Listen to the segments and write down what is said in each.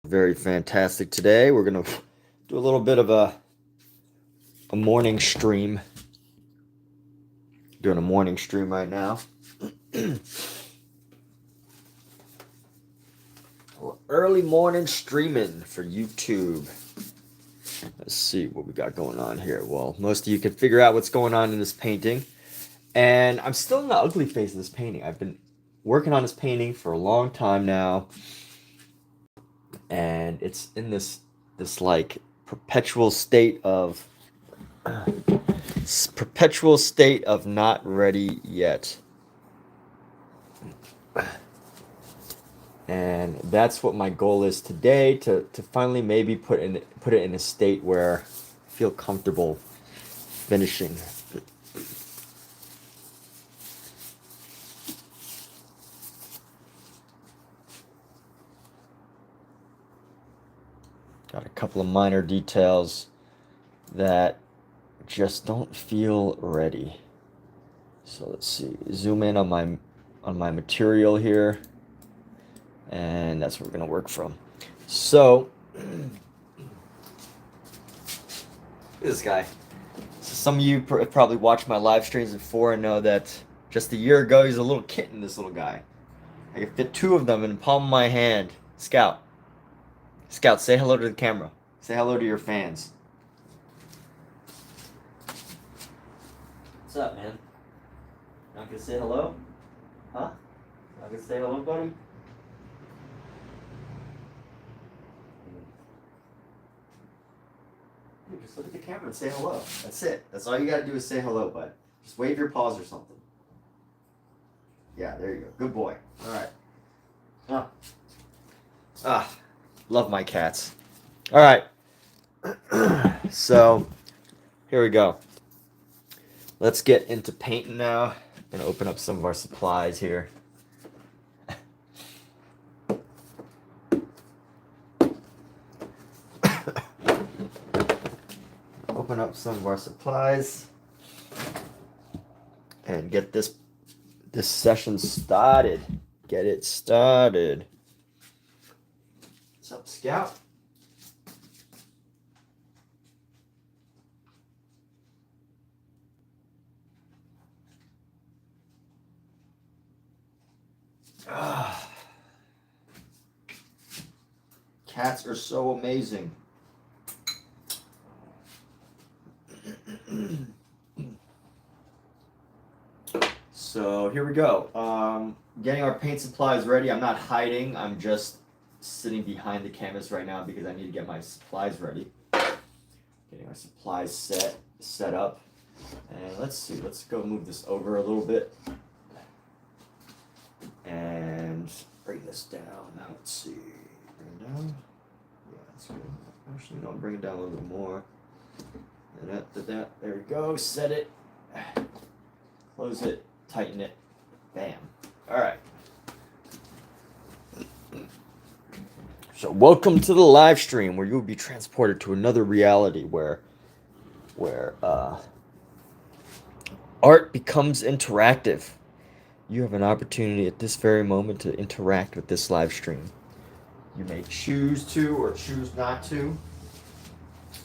Very fantastic today. We're gonna do a little bit of a morning stream. Doing a morning stream right now. Early morning streaming for YouTube. Let's see what we got going on here. Well, most of you can figure out what's going on in this painting. And I'm still in the ugly phase of this painting. I've been working on this painting for a long time now. And it's in this like perpetual state of not ready yet. And that's what my goal is today, to finally maybe put it in a state where I feel comfortable finishing. Got a couple of minor details that just don't feel ready. So let's see, zoom in on my material here, and that's what we're gonna work from. So this guy. So some of you probably watched my live streams before and know that just a year ago he's a little kitten. This little guy, I could fit two of them in the palm of my hand. Scout, say hello to the camera. Say hello to your fans. What's up, man? Not gonna say hello? Huh? Not gonna say hello, buddy? Dude, just look at the camera and say hello. That's it. That's all you gotta do is say hello, bud. Just wave your paws or something. Yeah, there you go. Good boy. Alright. Love my cats. Alright. So, here we go. Let's get into painting now. I'm gonna open up some of our supplies here. Open up some of our supplies and get this session started. Get it started. What's up, Scout? Cats are so amazing. So here we go. Getting our paint supplies ready. I'm not hiding. I'm just sitting behind the canvas right now because I need to get my supplies ready. Getting our supplies set up. And let's see. Let's go move this over a little bit. And bring this down. Now let's see. Bring it down. Yeah, that's good. Actually, no, bring it down a little bit more. There we go. Set it. Close it. Tighten it. Bam. Alright. So welcome to the live stream where you'll be transported to another reality where art becomes interactive. You have an opportunity at this very moment to interact with this live stream. You may choose to or choose not to.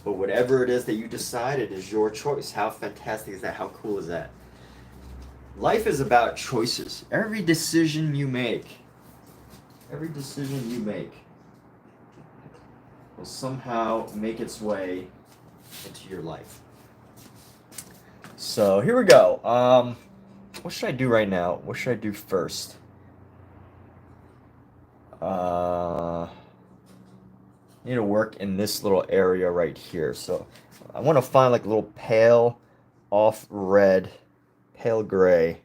But whatever it is that you decide, it is your choice. How fantastic is that? How cool is that? Life is about choices. Every decision you make will somehow make its way into your life. So here we go. What should I do right now? What should I do first? Need to work in this little area right here. So I want to find like a little pale off red, pale gray.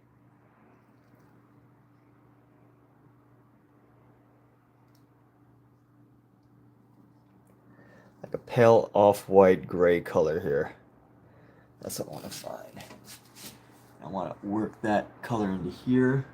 Like a pale off-white gray color here. That's what I want to find. I want to work that color into here.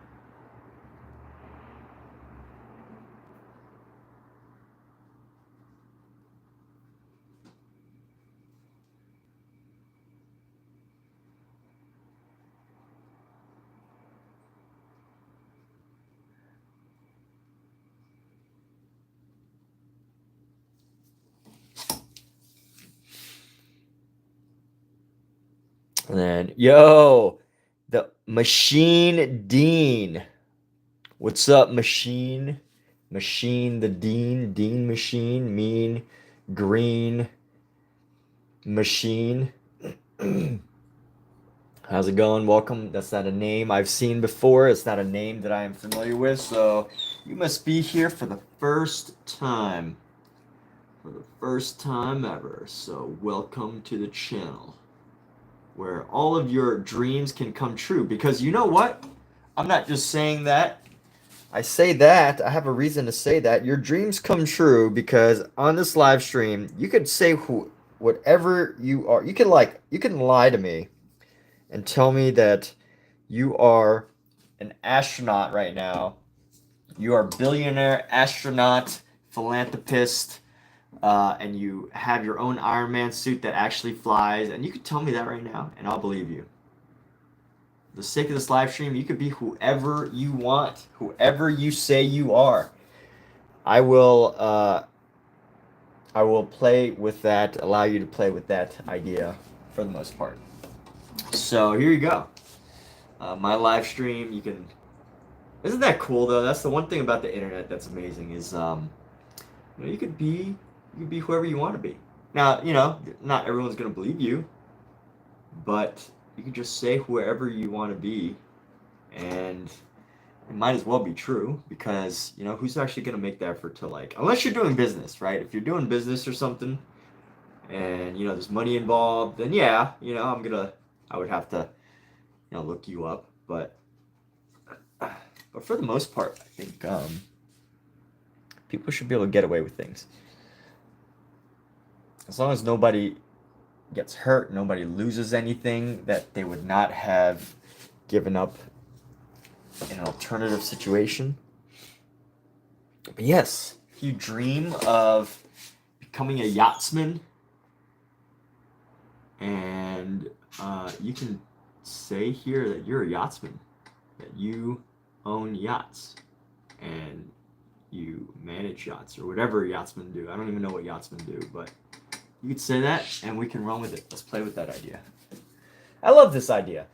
And then, yo, the Machine Dean. What's up, Machine? Machine the Dean. Dean Machine. Mean. Green. Machine. How's it going? Welcome. That's not a name I've seen before. It's not a name that I am familiar with. So you must be here for the first time. For the first time ever. So welcome to the channel, where all of your dreams can come true. Because you know what? I'm not just saying that. I say that. I have a reason to say that. Your dreams come true because on this live stream, you could say whatever you are. You can lie to me and tell me that you are an astronaut right now. You are a billionaire astronaut, philanthropist, and you have your own Iron Man suit that actually flies, and you could tell me that right now, and I'll believe you. For the sake of this live stream, you could be whoever you want, whoever you say you are. I will play with that, allow you to play with that idea for the most part. So here you go. My live stream, you can. Isn't that cool though? That's the one thing about the internet that's amazing is you could be whoever you want to be. Now, not everyone's gonna believe you, but you can just say whoever you want to be, and it might as well be true because who's actually gonna make the effort to unless you're doing business, right? If you're doing business or something, and there's money involved, then yeah, I would have to look you up, but for the most part, I think people should be able to get away with things. As long as nobody gets hurt, nobody loses anything that they would not have given up in an alternative situation. But yes, if you dream of becoming a yachtsman, and you can say here that you're a yachtsman, that you own yachts, and you manage yachts, or whatever yachtsmen do. I don't even know what yachtsmen do, but you could say that, and we can run with it. Let's play with that idea. I love this idea.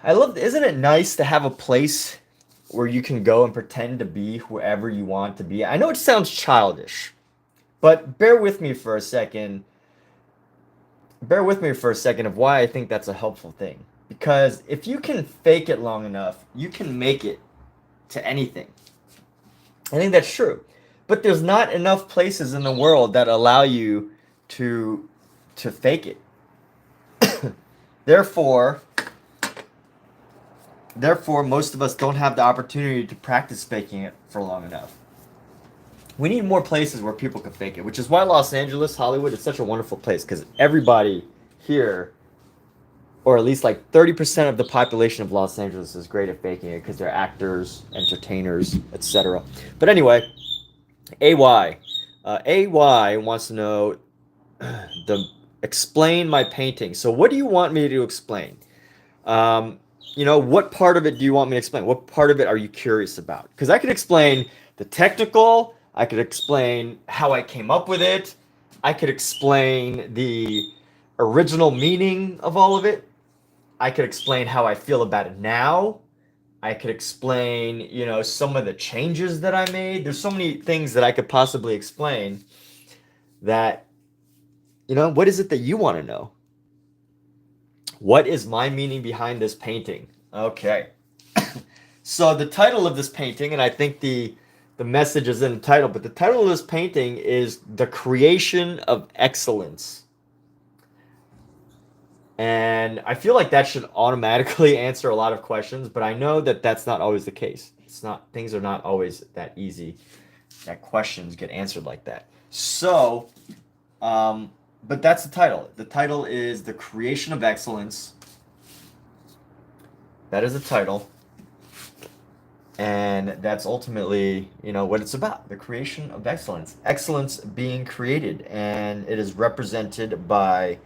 Isn't it nice to have a place where you can go and pretend to be whoever you want to be? I know it sounds childish, but bear with me for a second. Bear with me for a second of why I think that's a helpful thing. Because if you can fake it long enough, you can make it to anything. I think that's true. But there's not enough places in the world that allow you to fake it. Therefore, most of us don't have the opportunity to practice faking it for long enough. We need more places where people can fake it, which is why Los Angeles, Hollywood is such a wonderful place, because everybody here, or at least 30% of the population of Los Angeles, is great at faking it because they're actors, entertainers, etc. But anyway, AY wants to know explain my painting. So what do you want me to explain? What part of it do you want me to explain? What part of it are you curious about? Because I could explain the technical. I could explain how I came up with it. I could explain the original meaning of all of it. I could explain how I feel about it now. I could explain, some of the changes that I made. There's so many things that I could possibly explain that, what is it that you want to know? What is my meaning behind this painting? Okay. So the title of this painting, and I think the message is in the title, but the title of this painting is The Creation of Excellence. And I feel like that should automatically answer a lot of questions, but I know that that's not always the case. Things are not always that easy, that questions get answered like that. So, but that's the title. The title is The Creation of Excellence. That is the title. And that's ultimately, what it's about. The creation of excellence. Excellence being created. And it is represented by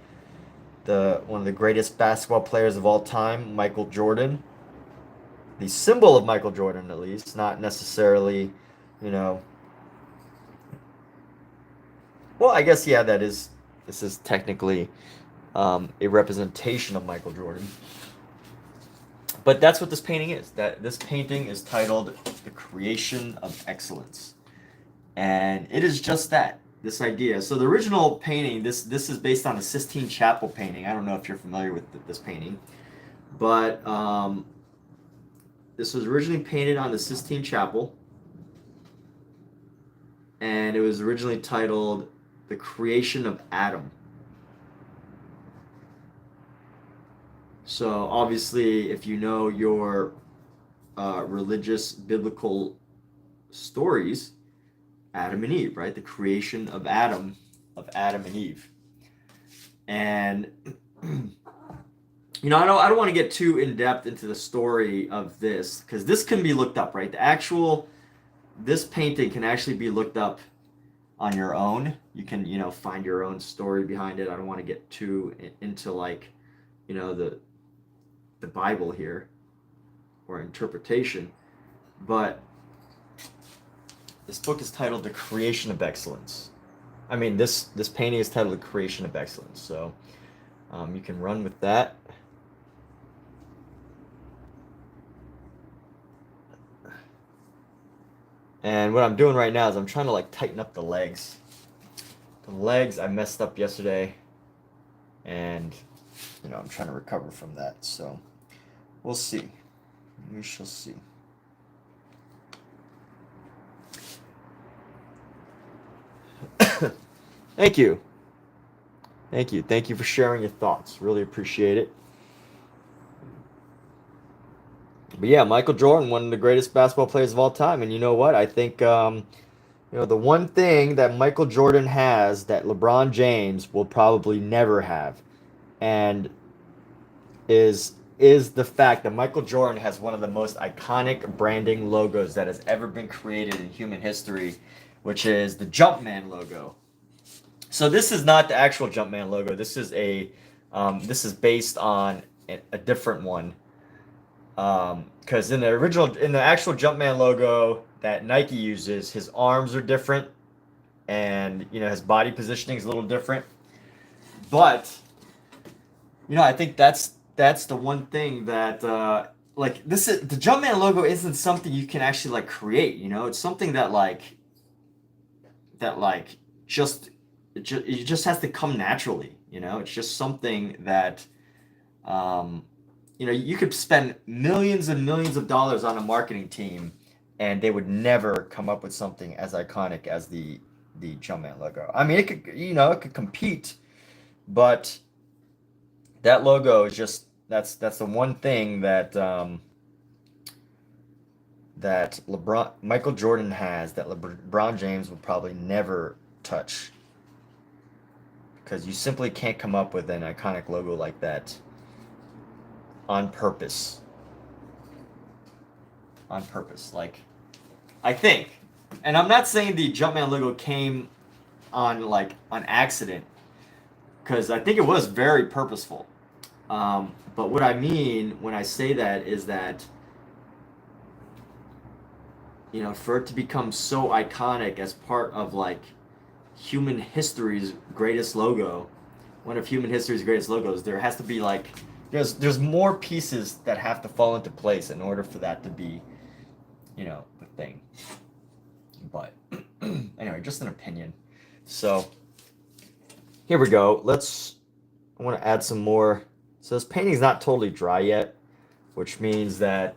one of the greatest basketball players of all time, Michael Jordan. The symbol of Michael Jordan, at least. Not necessarily, Well, I guess, yeah, this is technically a representation of Michael Jordan. But that's what this painting is. This painting is titled The Creation of Excellence. And it is just that, this idea. So the original painting, this is based on a Sistine Chapel painting. I don't know if you're familiar with this painting, but this was originally painted on the Sistine Chapel, and it was originally titled The Creation of Adam. So obviously, if you know your religious biblical stories, Adam and Eve, right? The creation of Adam and Eve. And you know, I don't want to get too in depth into the story of this, because this can be looked up, right? This painting can actually be looked up on your own. You can, you know, find your own story behind it. I don't want to get too into, like, you know, the Bible here or interpretation, but this book is titled The Creation of Excellence. I mean, this painting is titled The Creation of Excellence. So you can run with that. And what I'm doing right now is I'm trying to, like, tighten up the legs. The legs I messed up yesterday, and you know, I'm trying to recover from that. So we'll see. We shall see. Thank you. Thank you. Thank you for sharing your thoughts. Really appreciate it. But yeah, Michael Jordan, one of the greatest basketball players of all time. And you know what? I think, you know, the one thing that Michael Jordan has that LeBron James will probably never have, and is the fact that Michael Jordan has one of the most iconic branding logos that has ever been created in human history, which is the Jumpman logo. So this is not the actual Jumpman logo. This is this is based on a different one. Because in the actual Jumpman logo that Nike uses, his arms are different, and you know, his body positioning is a little different. But you know, I think that's the one thing that like, the Jumpman logo isn't something you can actually, like, create. You know, it's something that just it just has to come naturally. You know, it's just something that you know, you could spend millions and millions of dollars on a marketing team, and they would never come up with something as iconic as the Jumpman logo. I mean, it could, you know, it could compete, but that logo is just, that's the one thing that that Michael Jordan has that LeBron James would probably never touch, because you simply can't come up with an iconic logo like that on purpose. Like, I think, and I'm not saying the Jumpman logo came on accident, because I think it was very purposeful. But what I mean when I say that is that, you know, for it to become so iconic as part of, like, human history's greatest logo, one of human history's greatest logos, there has to be, like, there's more pieces that have to fall into place in order for that to be, you know, the thing. But anyway, just an opinion. So here we go. I want to add some more. So this painting's not totally dry yet, which means that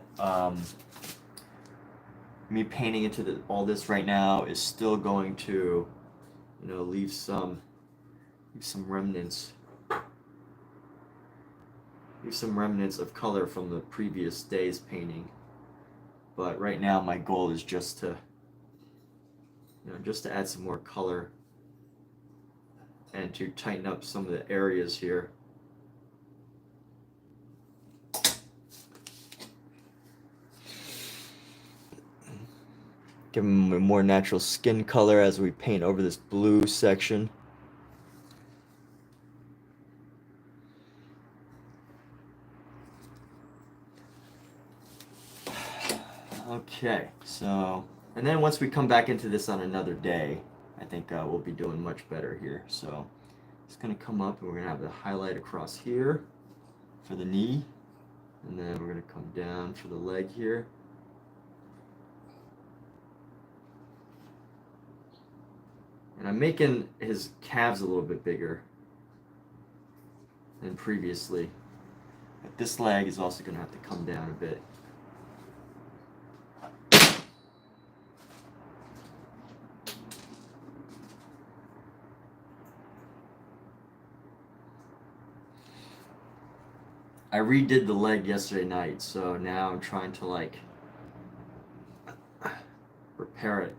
me painting into all this right now is still going to, you know, leave some remnants. Leave some remnants of color from the previous day's painting. But right now my goal is just to, you know, just to add some more color and to tighten up some of the areas here. Give them a more natural skin color as we paint over this blue section. Okay, so, and then once we come back into this on another day, I think we'll be doing much better here. So It's going to come up and we're going to have the highlight across here for the knee. And then we're going to come down for the leg here. And I'm making his calves a little bit bigger than previously. But this leg is also going to have to come down a bit. I redid the leg yesterday night, so now I'm trying to like repair it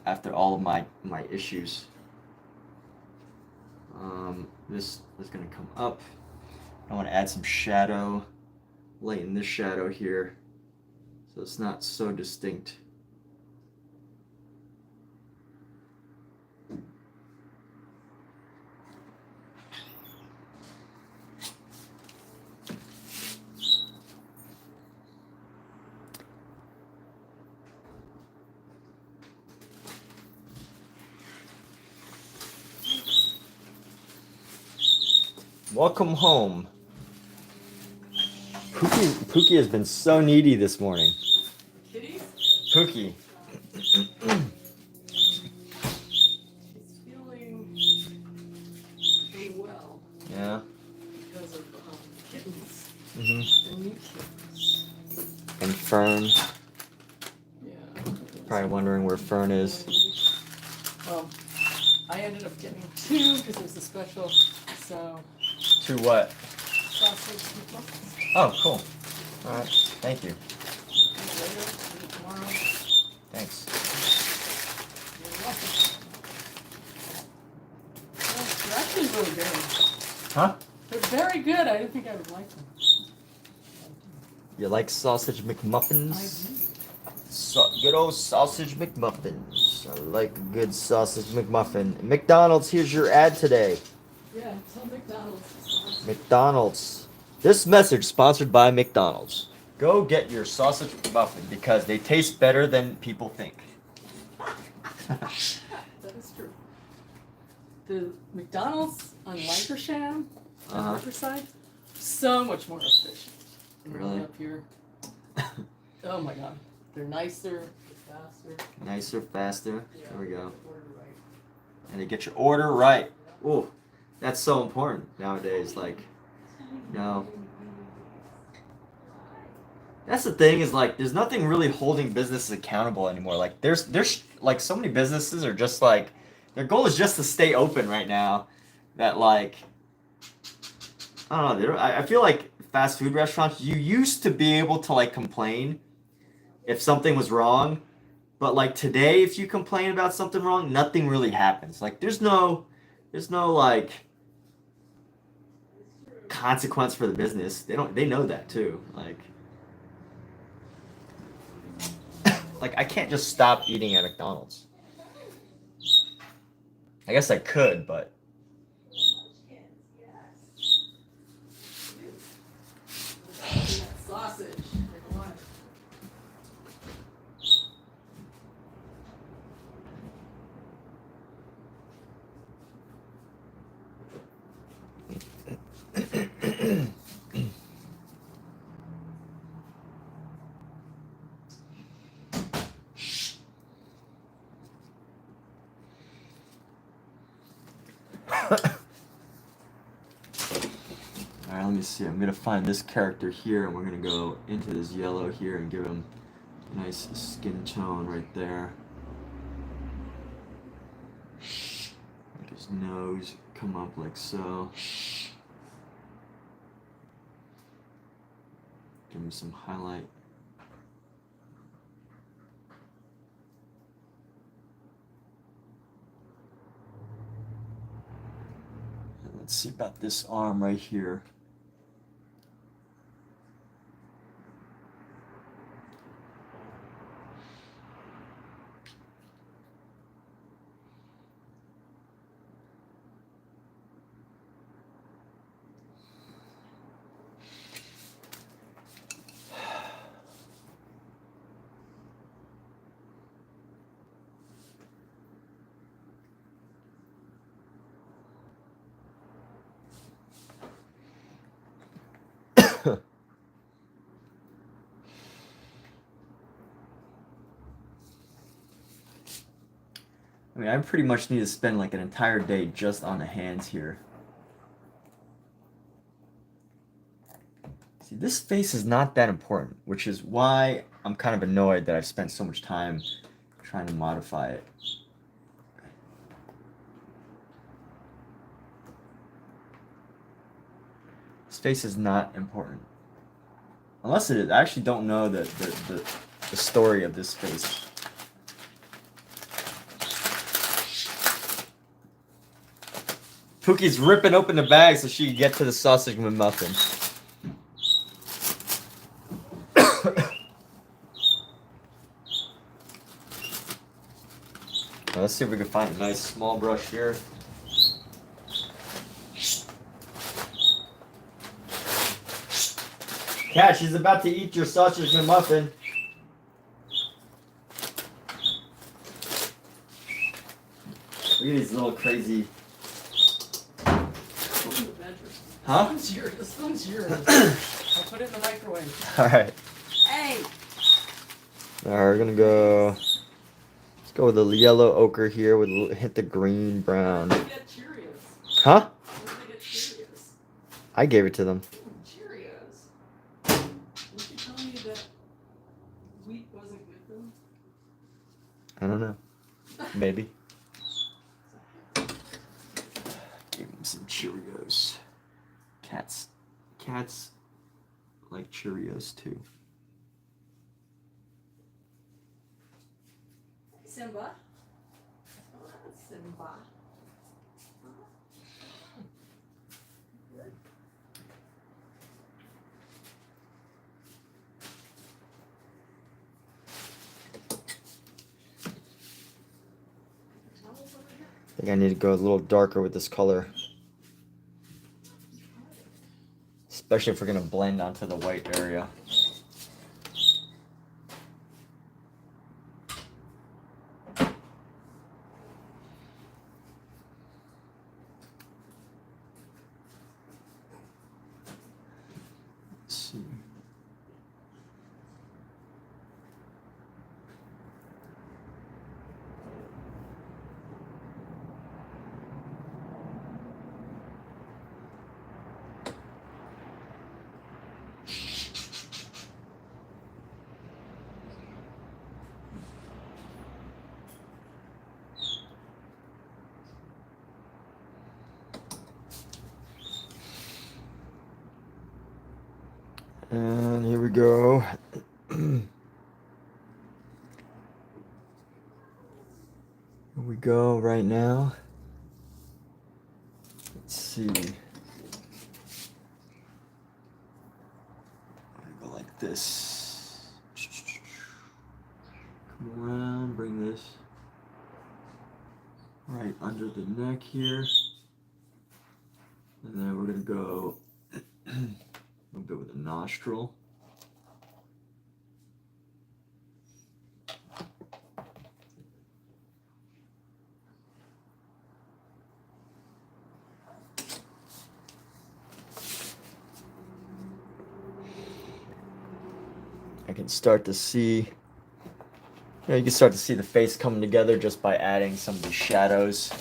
after all of my issues. This is going to come up. I want to add some shadow, lighten this shadow here so it's not so distinct. Welcome home. Pookie has been so needy this morning. Kitty? Pookie. She's feeling unwell. Yeah. Because of kittens. Mm-hmm. And new kittens. And Fern. Yeah. Probably wondering where Fern is. Well, I ended up getting 2 because it was a special. So. To what? Sausage and muffins. Oh, cool. All right. Thank you. Later, maybe tomorrow. Thanks. You're welcome. Well, they're actually really good. Huh? They're very good. I didn't think I would like them. You like sausage I McMuffins? do. Good old sausage McMuffins. I like a good sausage McMuffin. McDonald's, here's your ad today. Yeah, tell McDonald's. McDonald's. This message sponsored by McDonald's. Go get your sausage McMuffin because they taste better than people think. That is true. The McDonald's on Lancashire, on Riverside, so much more efficient. than the one Really? Up here. Oh my god. They're nicer, they're faster. Nicer, faster. Yeah, There we go. order right. And to get your order right. Ooh, that's so important nowadays. Like, you know. That's the thing is like, there's nothing really holding businesses accountable anymore. Like, there's like so many businesses are just like, their goal is just to stay open right now. That like, I don't know. I feel like fast food restaurants, you used to be able to like complain if something was wrong, but like today, if you complain about something wrong, nothing really happens. Like, there's no like consequence for the business. They know that too. Like I can't just stop eating at McDonald's. I guess I could, but Sausage. Alright, let me see. I'm gonna find this character here, and we're gonna go into this yellow here and give him a nice skin tone right there. Make his nose come up like so. Give him some highlight. And let's see about this arm right here. I mean, I pretty much need to spend like an entire day just on the hands here. See, this face is not that important, which is why I'm kind of annoyed that I've spent so much time trying to modify it. This face is not important. Unless it is. I actually don't know the story of this face. Pookie's ripping open the bag so she can get to the sausage McMuffin. Let's see if we can find a nice small brush here. Cat, she's about to eat your sausage McMuffin. Look at these little crazy. Huh? This one's yours. I'll put it in the microwave. Alright. Hey! Alright, we're gonna go. Let's go with the yellow ochre here. Hit the green brown. Get Cheerios. Huh? Where did they get Cheerios? I gave it to them. Cheerios. Didn't you tell me that wheat wasn't with them? I don't know. Maybe. Gave him some Cheerios. Cats like Cheerios too. Simba. Simba. I think I need to go a little darker with this color. Especially if we're going to blend onto the white area. Let's see. And here we go. Here we go right now. Let's see. I'm gonna go like this. Come around, bring this right under the neck here. And then we're gonna go a little bit with the nostril. I can start to see, you can start to see the face coming together just by adding some of these shadows.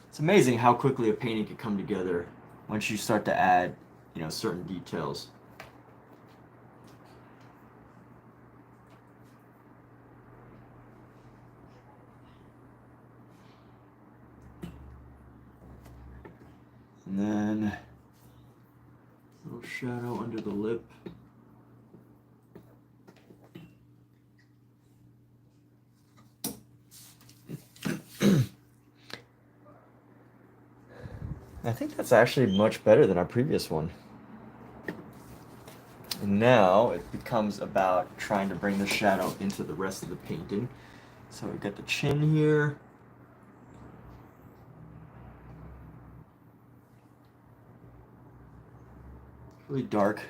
It's amazing how quickly a painting can come together once you start to add, certain details. And then a little shadow under the lip. I think that's actually much better than our previous one. And now it becomes about trying to bring the shadow into the rest of the painting. So we got the chin here. Really dark.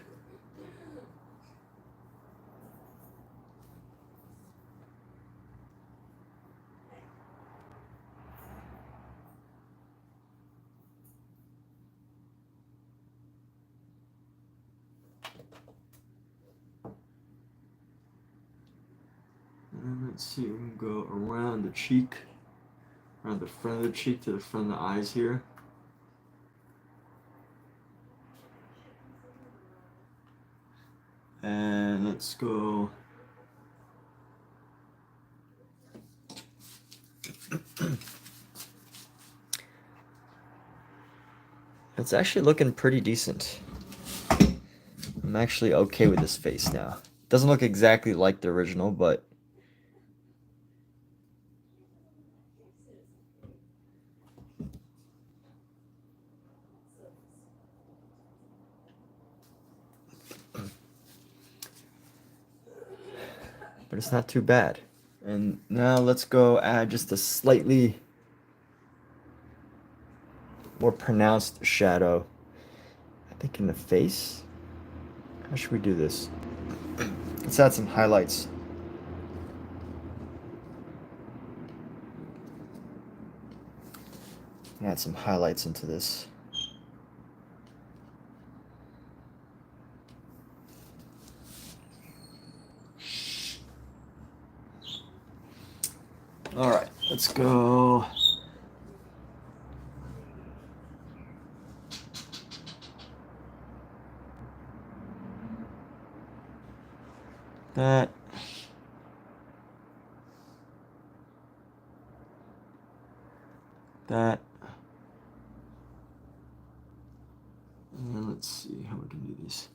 let's see, we can go around the cheek, around the front of the cheek to the front of the eyes here. And let's go it's actually looking pretty decent. I'm actually okay with this face now. Doesn't look exactly like the original, but it's not too bad. And now let's go add just a slightly more pronounced shadow. I think in the face. How should we do this? Let's add some highlights. Add some highlights into this. All right, let's go. That. That. And then let's see how we can do this.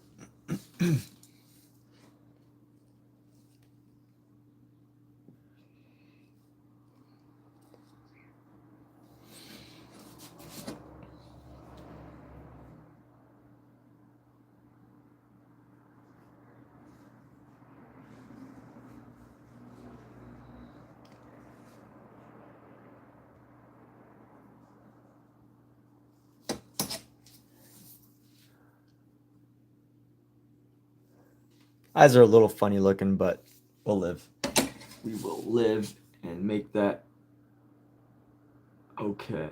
Eyes are a little funny looking, but we'll live. We will live and make that okay.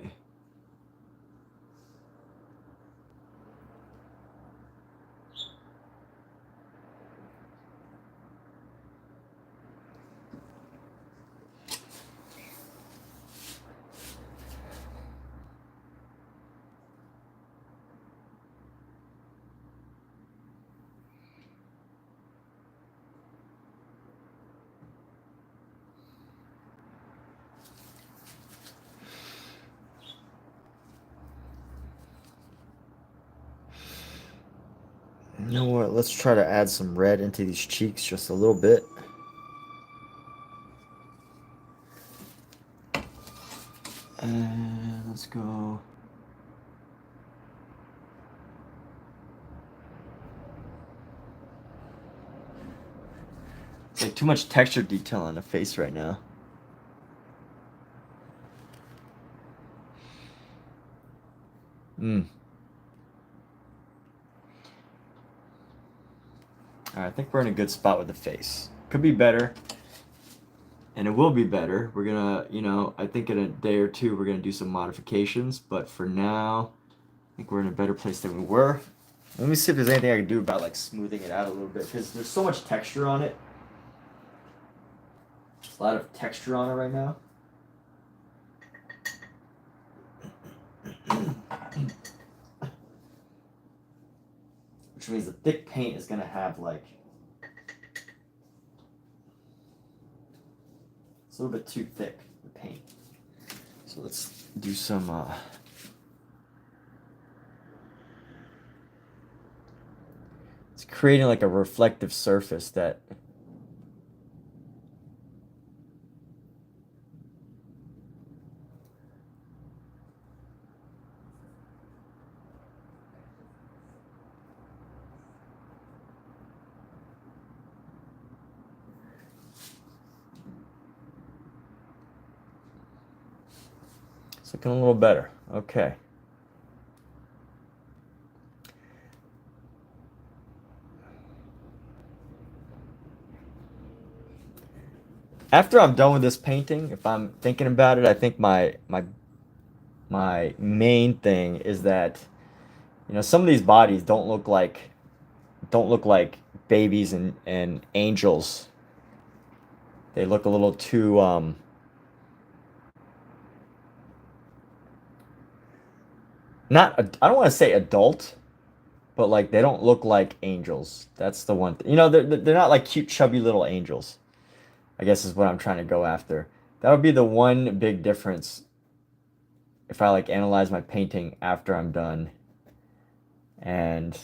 You know what? Let's try to add some red into these cheeks just a little bit. And let's go. It's like too much texture detail on the face right now. Alright, I think we're in a good spot with the face. Could be better. And it will be better. We're gonna, you know, I think in a day or two we're gonna do some modifications. But for now, I think we're in a better place than we were. Let me see if there's anything I can do about like smoothing it out a little bit. Because there's so much texture on it. There's a lot of texture on it right now. Which means the thick paint is going to have like, it's a little bit too thick, the paint. So let's do some, it's creating like a reflective surface that it's looking a little better. Okay. After I'm done with this painting, if I'm thinking about it, I think my main thing is that, you know, some of these bodies don't look like babies and angels. They look a little too not I don't want to say adult, but like they don't look like angels. That's the one thing. You know, they're not like cute, chubby little angels. I guess is what I'm trying to go after. That would be the one big difference if I like analyze my painting after I'm done. And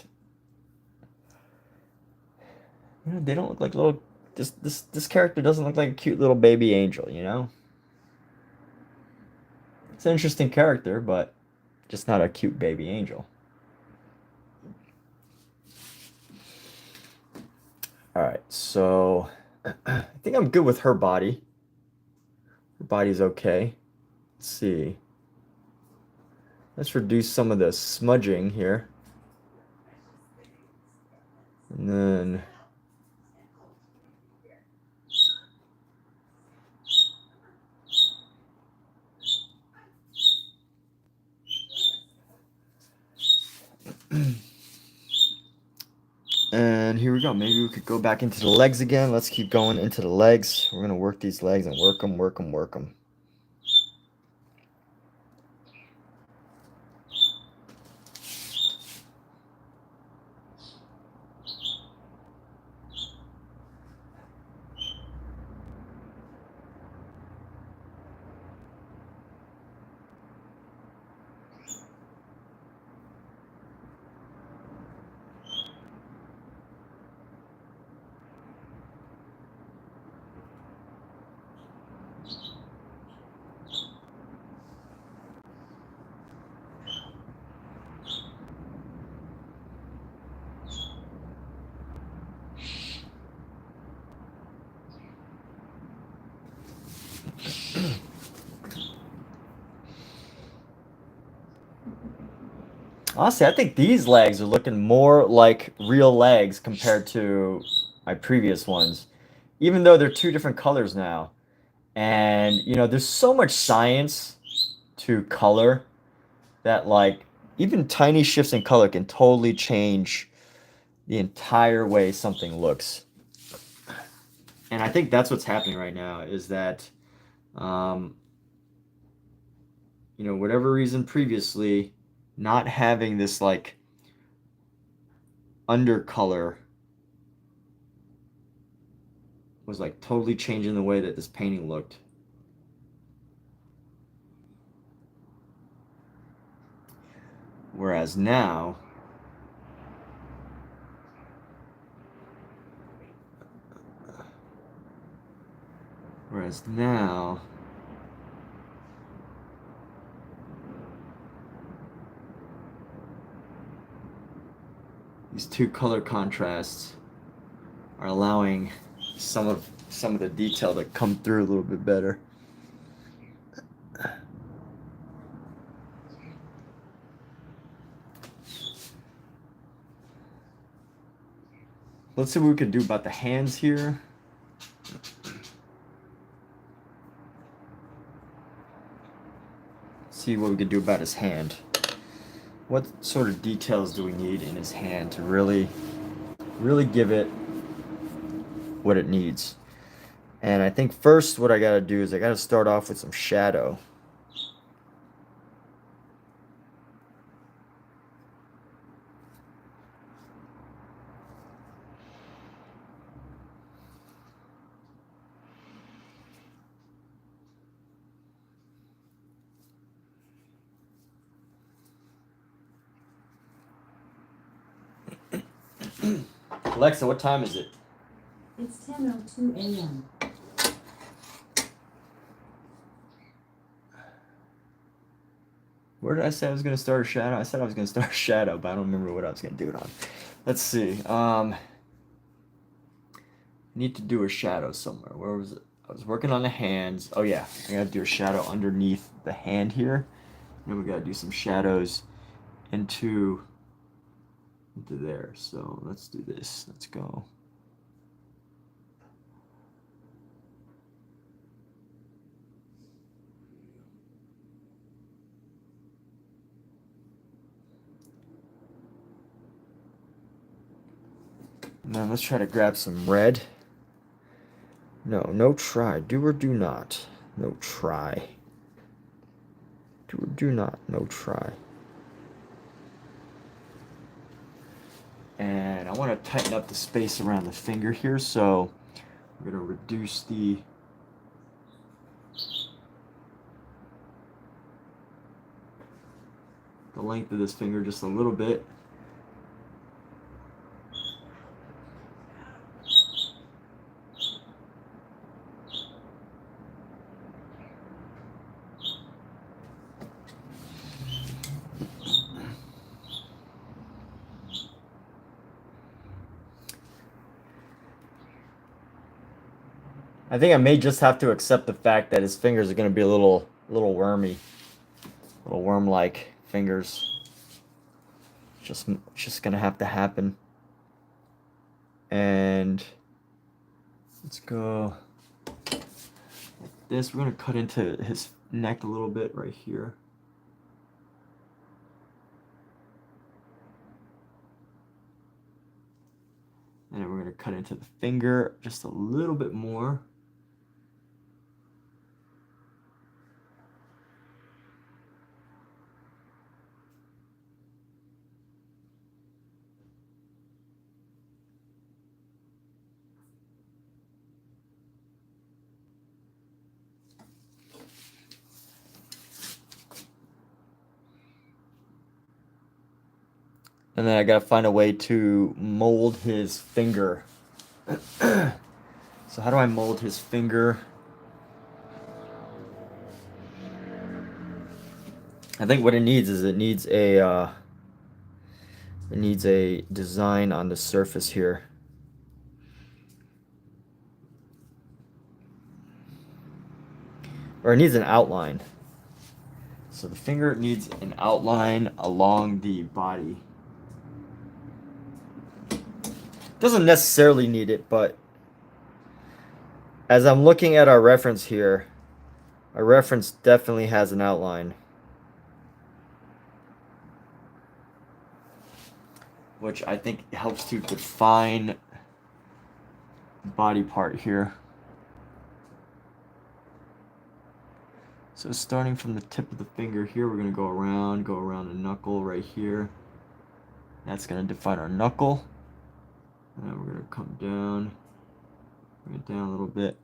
you know, they don't look like little. This character doesn't look like a cute little baby angel. You know, it's an interesting character, but just not a cute baby angel. All right, so I think I'm good with her body. Her body's okay. Let's see. Let's reduce some of the smudging here. And then and here we go. Maybe we could go back into the legs again. Let's keep going into the legs. We're gonna work these legs and work them, work them, work them. Honestly, I think these legs are looking more like real legs compared to my previous ones, even though they're two different colors now. And, you know, there's so much science to color that, like, even tiny shifts in color can totally change the entire way something looks. And I think that's what's happening right now is that, um, you know, whatever reason previously, not having this, like, undercolor was like totally changing the way that this painting looked. Whereas now, these two color contrasts are allowing some of the detail to come through a little bit better. Let's see what we can do about the hands here. See what we can do about his hand. What sort of details do we need in his hand to really give it what it needs? And I think first what I gotta do is I gotta start off with some shadow. Alexa, what time is it? It's 10:02 a.m. Where did I say I was going to start a shadow? I said I was going to start a shadow, but I don't remember what I was going to do it on. Let's see. Need to do a shadow somewhere. Where was it? I was working on the hands. Oh yeah, I got to do a shadow underneath the hand here. Then we got to do some shadows into there. So let's do this. Let's go. And then let's try to grab some red. And No try. Do or do not. No try. Do or do not. No try. And I want to tighten up the space around the finger here, so I'm going to reduce the length of this finger just a little bit. I think I may just have to accept the fact that his fingers are going to be a little wormy, little worm-like fingers. Just going to have to happen. And let's go like this. We're going to cut into his neck a little bit right here. And then we're going to cut into the finger just a little bit more. And then I gotta find a way to mold his finger. So how do I mold his finger? I think what it needs is it needs a design on the surface here. Or it needs an outline. So the finger needs an outline along the body. Doesn't necessarily need it, but as I'm looking at our reference here, our reference definitely has an outline, which I think helps to define the body part here. So starting from the tip of the finger here, we're going to go around the knuckle right here. That's going to define our knuckle. And then we're going to come down, bring it down a little bit.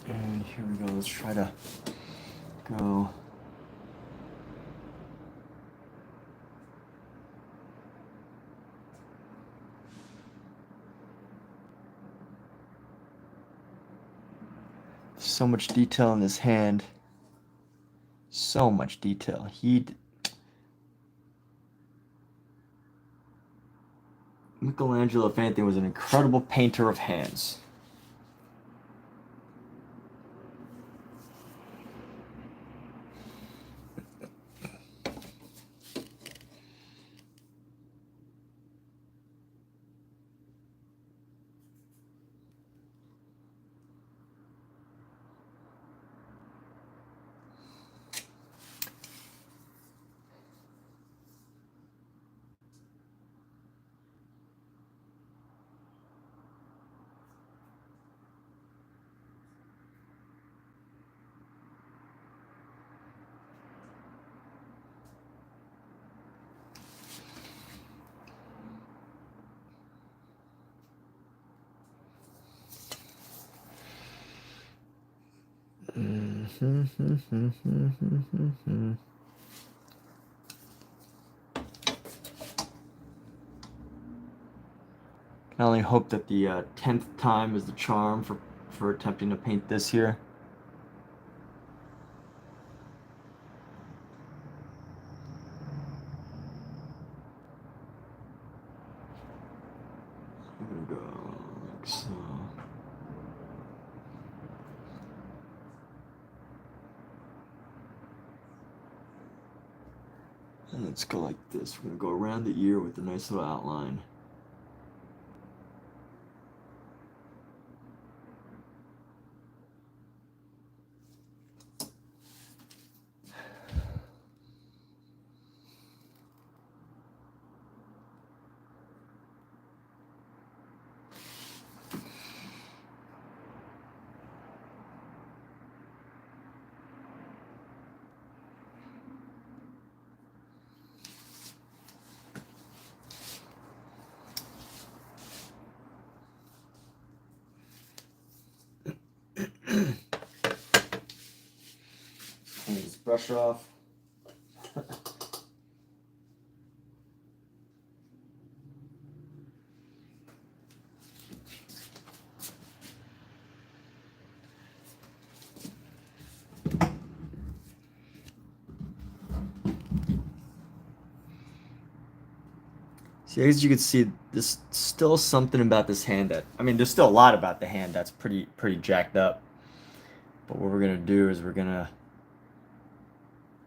And here we go, let's try to go so much detail in this hand. So much detail. Michelangelo, if anything, was an incredible painter of hands. I only hope that the 10th time is the charm for attempting to paint this here. I'm gonna go like so. And let's go like this. We're gonna go around the ear with a nice little outline. And just brush off. See, as you can see, there's still something about this hand that, I mean, there's still a lot about the hand that's pretty jacked up. But what we're gonna do is we're gonna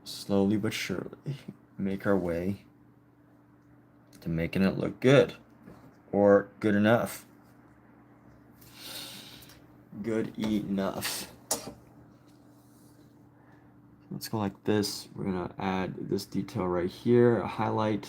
slowly but surely make our way to making it look good, or good enough. Good enough. Let's go like this. We're gonna add this detail right here, a highlight.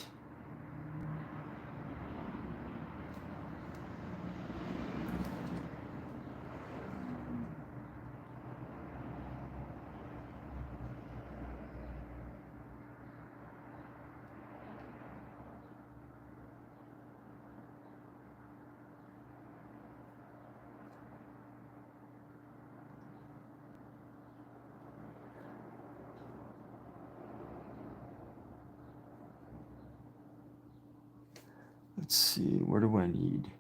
Let's see, where do I need?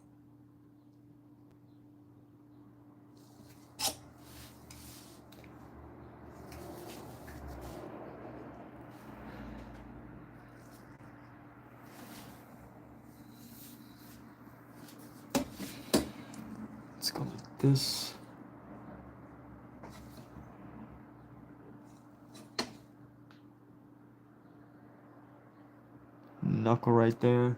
Let's go like this. Knuckle right there.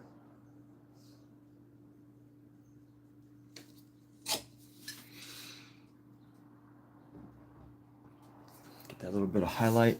Get that little bit of highlight.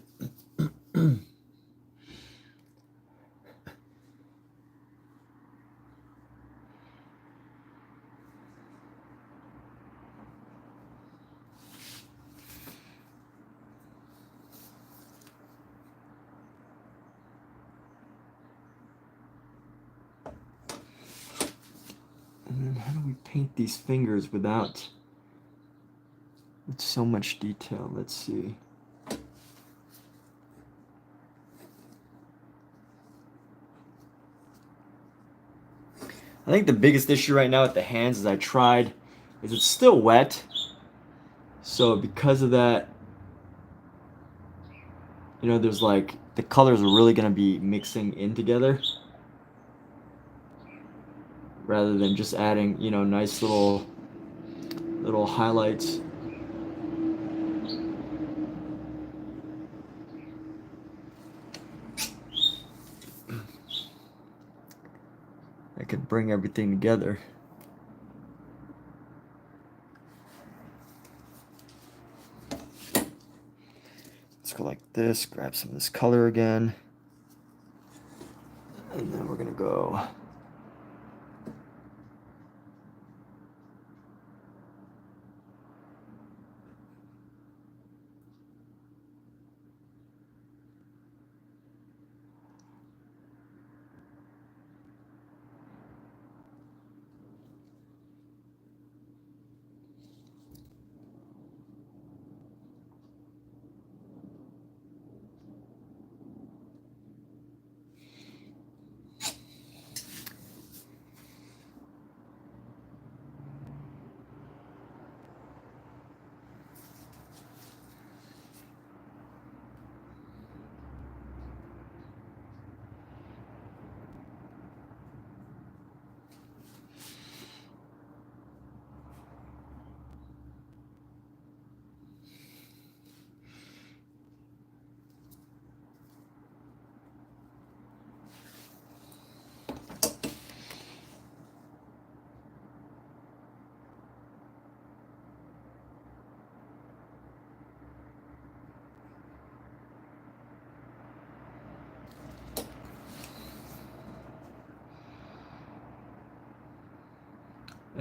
And then how do we paint these fingers without with so much detail? Let's see. I think the biggest issue right now with the hands is it's still wet. So because of that, you know, there's like, the colors are really gonna be mixing in together, rather than just adding, you know, nice little highlights. I could bring everything together. Let's go like this, grab some of this color again. And then we're gonna go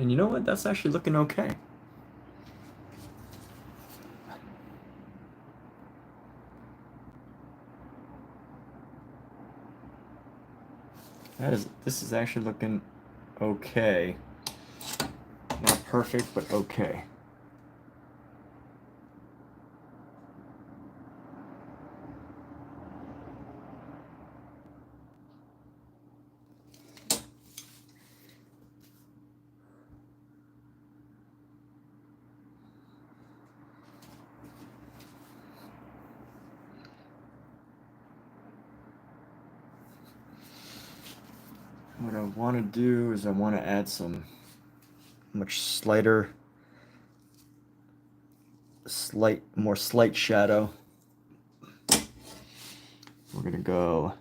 And you know what? That's actually looking okay. This is actually looking okay. Not perfect, but okay. What I want to do is I want to add some much more slight shadow. We're gonna go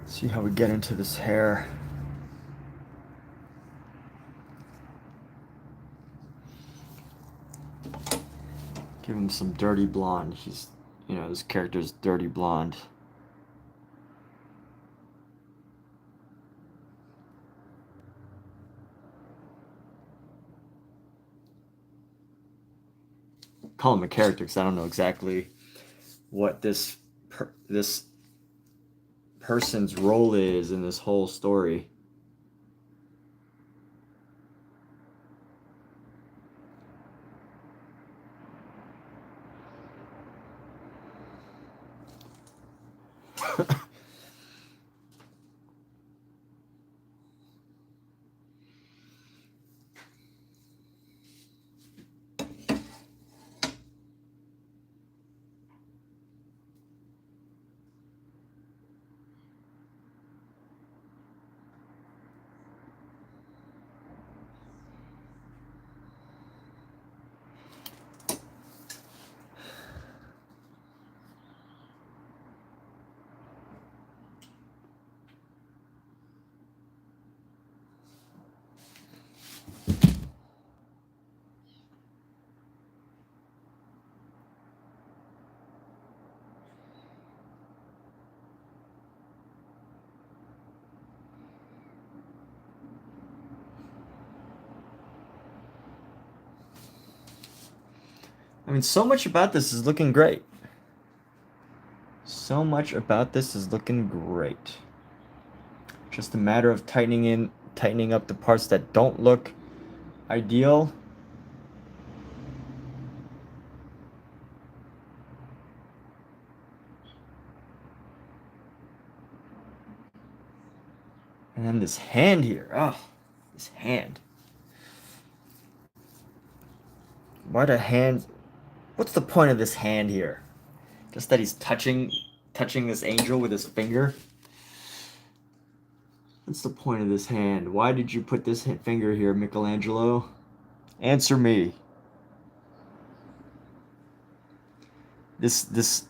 see how we get into this hair. Give him some dirty blonde. He's, you know, this character's dirty blonde. Call him a character because I don't know exactly what this person's role is in this whole story. I mean, so much about this is looking great. So much about this is looking great. Just a matter of tightening up the parts that don't look ideal. And then this hand here. Oh, this hand. Why the hand? What's the point of this hand here? Just that he's touching this angel with his finger? What's the point of this hand? Why did you put this finger here, Michelangelo? Answer me. This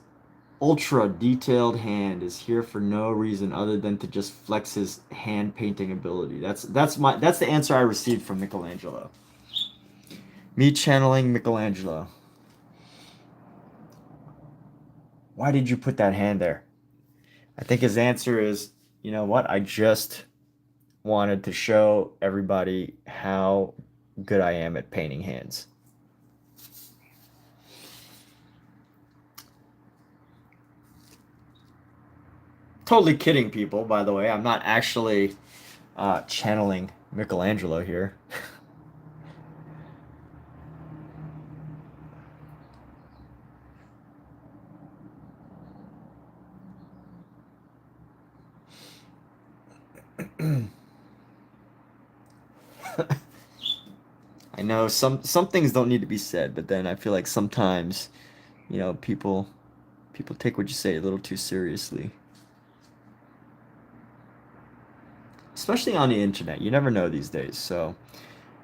ultra detailed hand is here for no reason other than to just flex his hand painting ability. That's the answer I received from Michelangelo. Me channeling Michelangelo. Why did you put that hand there? I think his answer is, you know what? I just wanted to show everybody how good I am at painting hands. Totally kidding, people, by the way. I'm not actually channeling Michelangelo here. I know some things don't need to be said, but then I feel like sometimes, people take what you say a little too seriously. Especially on the internet. You never know these days. So,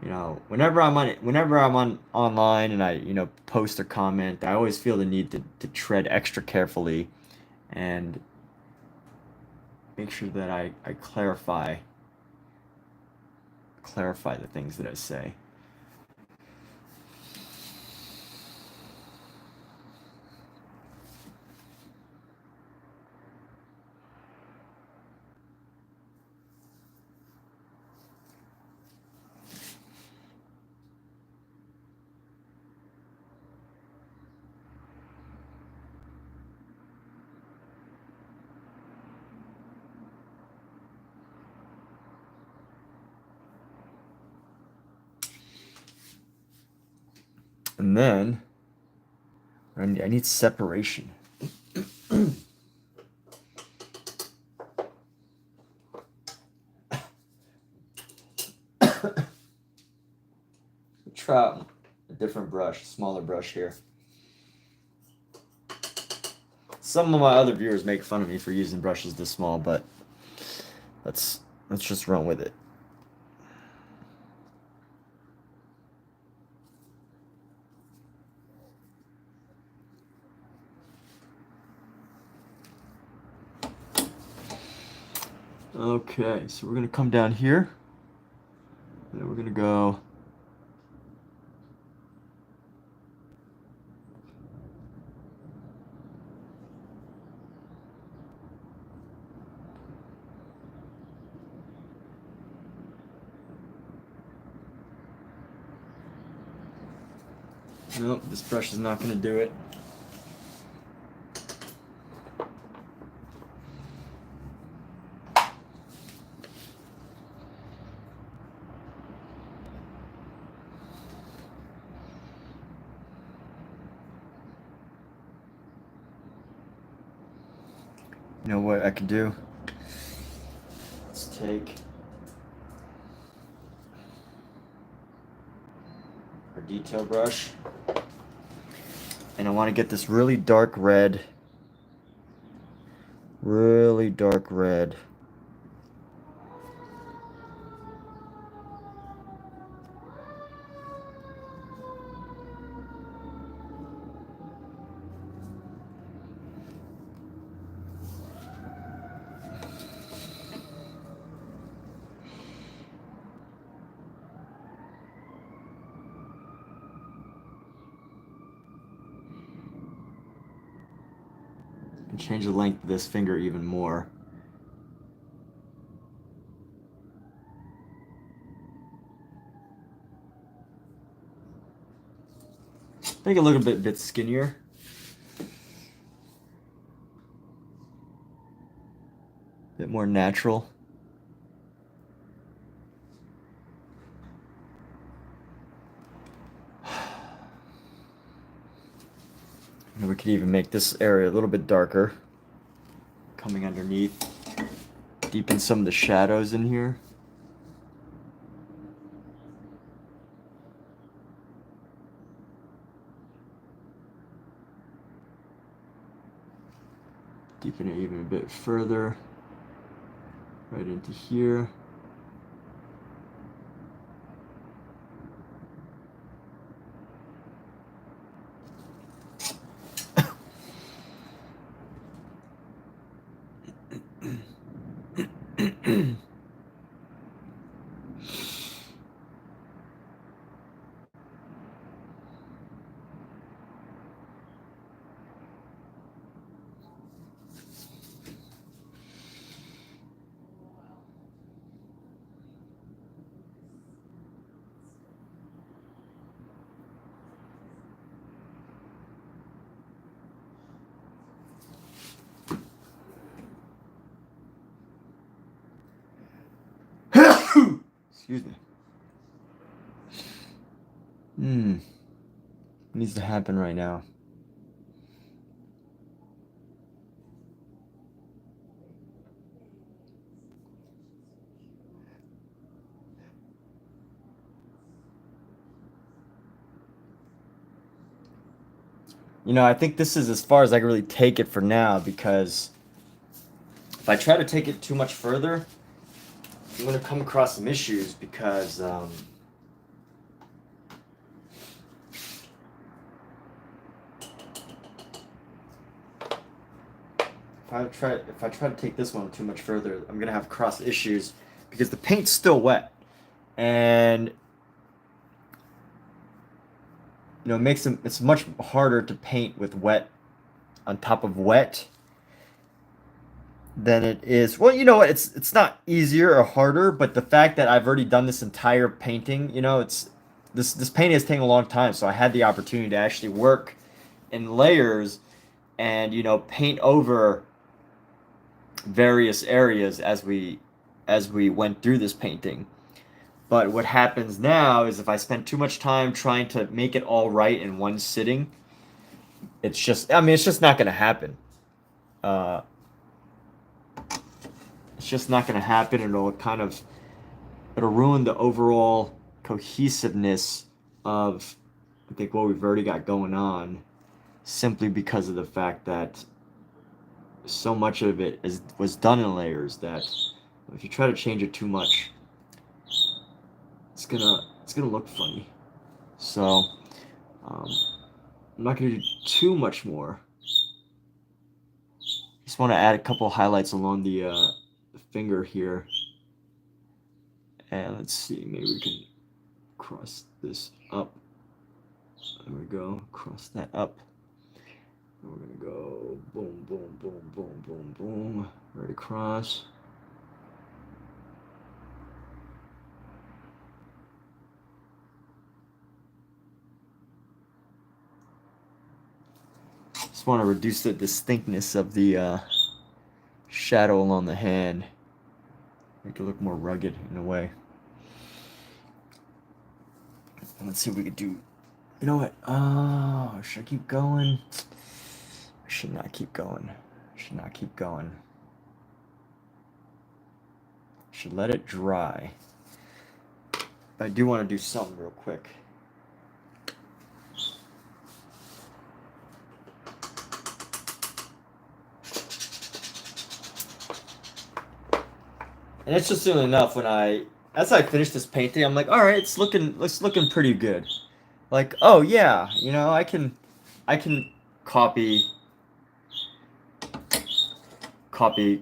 whenever I'm on online and I, post or comment, I always feel the need to tread extra carefully and make sure that I clarify the things that I say. And then I need separation. Try out a different brush, smaller brush here. Some of my other viewers make fun of me for using brushes this small, but let's just run with it. Okay, so we're gonna come down here, and then we're gonna go nope, this brush is not gonna do it. You know what I could do? Let's take our detail brush, and I want to get this really dark red. Really dark red. And change the length of this finger even more. Make it look a bit skinnier. Bit more natural. And we could even make this area a little bit darker, coming underneath. Deepen some of the shadows in here. Deepen it even a bit further, right into here. Excuse me. Needs to happen right now. You know, I think this is as far as I can really take it for now, because if I try to take it too much further, I'm going to come across some issues, because if I try to take this one too much further, I'm gonna have cross issues, because the paint's still wet, and you know, it's much harder to paint with wet on top of wet than it is. Well, you know what? It's not easier or harder, but the fact that I've already done this entire painting, you know, it's this painting has taken a long time, so I had the opportunity to actually work in layers and, you know, paint over various areas as we went through this painting. But what happens now is, if I spend too much time trying to make it all right in one sitting, it's just, I mean, it's just not going to happen. It's just not going to happen, and it'll ruin the overall cohesiveness of, I think, what we've already got going on, simply because of the fact that so much of it was done in layers, that if you try to change it too much, it's gonna look funny. So I'm not gonna do too much more. Just want to add a couple highlights along the finger here, and let's see, maybe we can cross this up. There we go, cross that up. And we're gonna go boom, boom, boom, boom, boom, boom, right across. Just want to reduce the distinctness of the shadow along the hand, make it look more rugged in a way. And let's see if we could do, you know what? Oh, should I keep going? I should not keep going. I should not keep going. I should let it dry. But I do want to do something real quick. And it's just soon enough, as I finish this painting, I'm like, all right, it's looking pretty good. Like, oh yeah, you know, I can copy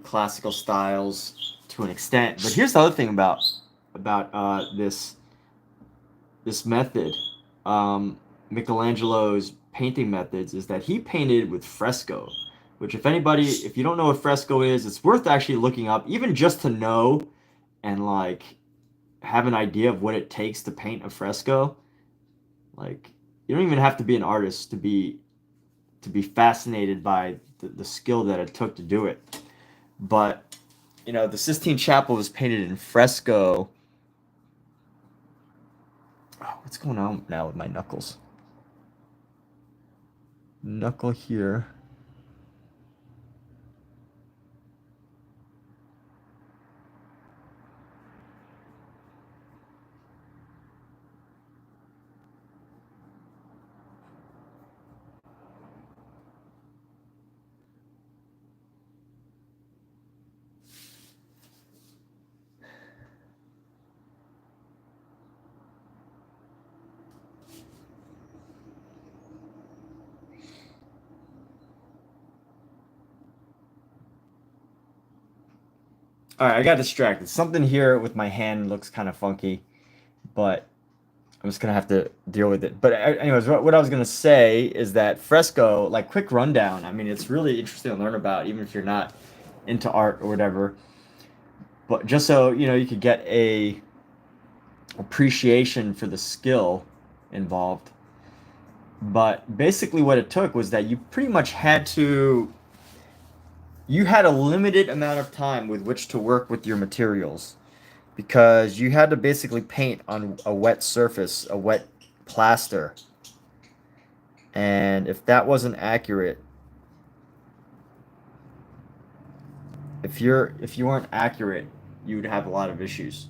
classical styles to an extent. But here's the other thing about this method, Michelangelo's painting methods, is that he painted with fresco. Which, if you don't know what fresco is, it's worth actually looking up, even just to know and like have an idea of what it takes to paint a fresco. Like, you don't even have to be an artist to be fascinated by the skill that it took to do it. But, you know, the Sistine Chapel was painted in fresco. Oh, what's going on now with my knuckles? Knuckle here. All right, I got distracted. Something here with my hand looks kind of funky, but I'm just gonna have to deal with it. But anyways, what I was gonna say is that fresco, like, quick rundown. I mean, it's really interesting to learn about, even if you're not into art or whatever. But just so you know, you could get a appreciation for the skill involved. But basically, what it took was that you pretty much you had a limited amount of time with which to work with your materials, because you had to basically paint on a wet surface, a wet plaster. And if that wasn't accurate, if you weren't accurate, you would have a lot of issues.